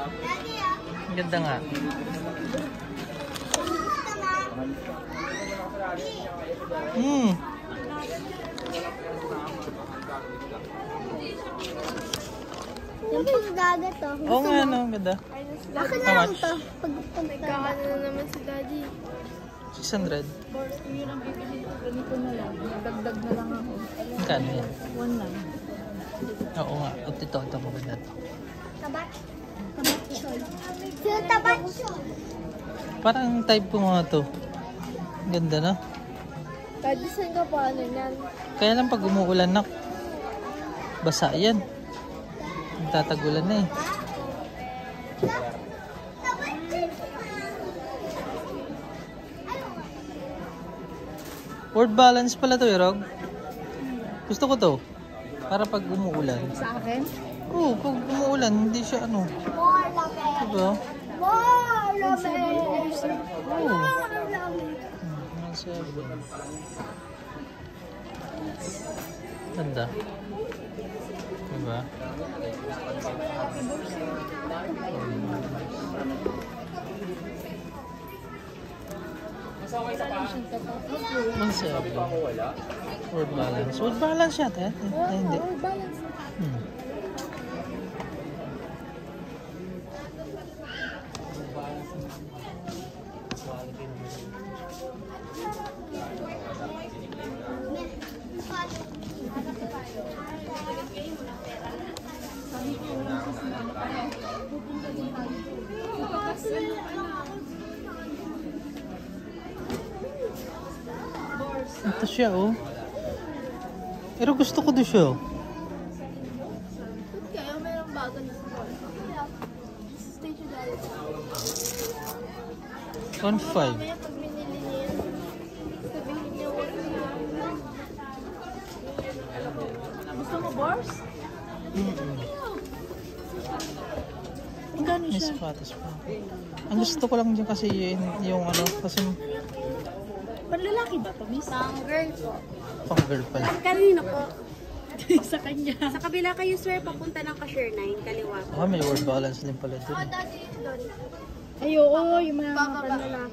Ang ganda nga. Yung panggagat to. Oo nga, no? Ang ganda. Ako na lang to. Nagkakano na naman si Daddy. 600. Yun ang bibili ko. Ganito na lang. Nagdagdag na lang ako. Magkano yan? 1 lang. Oo nga. Ito maganda to. Tabat. Yung tabat. Parang type ko nga to. Ang ganda na. Daddy, saan ka pa ano yan? Kaya lang pag umuulan na, basa yan. Tatagulan na eh. Word balance pala to, Rog. Gusto ko to. Para pag umuulan. Sa akin? Oo, pag umuulan, hindi siya ano. More lamig. Diba? More lamig. Oo. More lamig. 1.7. Ganda. Diba? Word balance. Word balance siya, te. Hindi. Word balance. Ito siya, oh. Pero gusto ko doon siya, oh. Kaya mayroong bago na sa board. Stage yung Daddy. 1.5. Mamaya pag binili niya yan, sabihin niya wala na. Gusto mo bars? Magkano May siya? sapatos pa. Ang gusto ko lang dyan kasi yung ano, kasi Panlalaki ba to, miss? Pang girl po. pang girl pala. Kanino po? Sa kanya. Sa kabila kayo, sir, papunta ng Cashier 9, kaliwa. May word balance din pala dun. Ay, oo, yung mga panlalaki.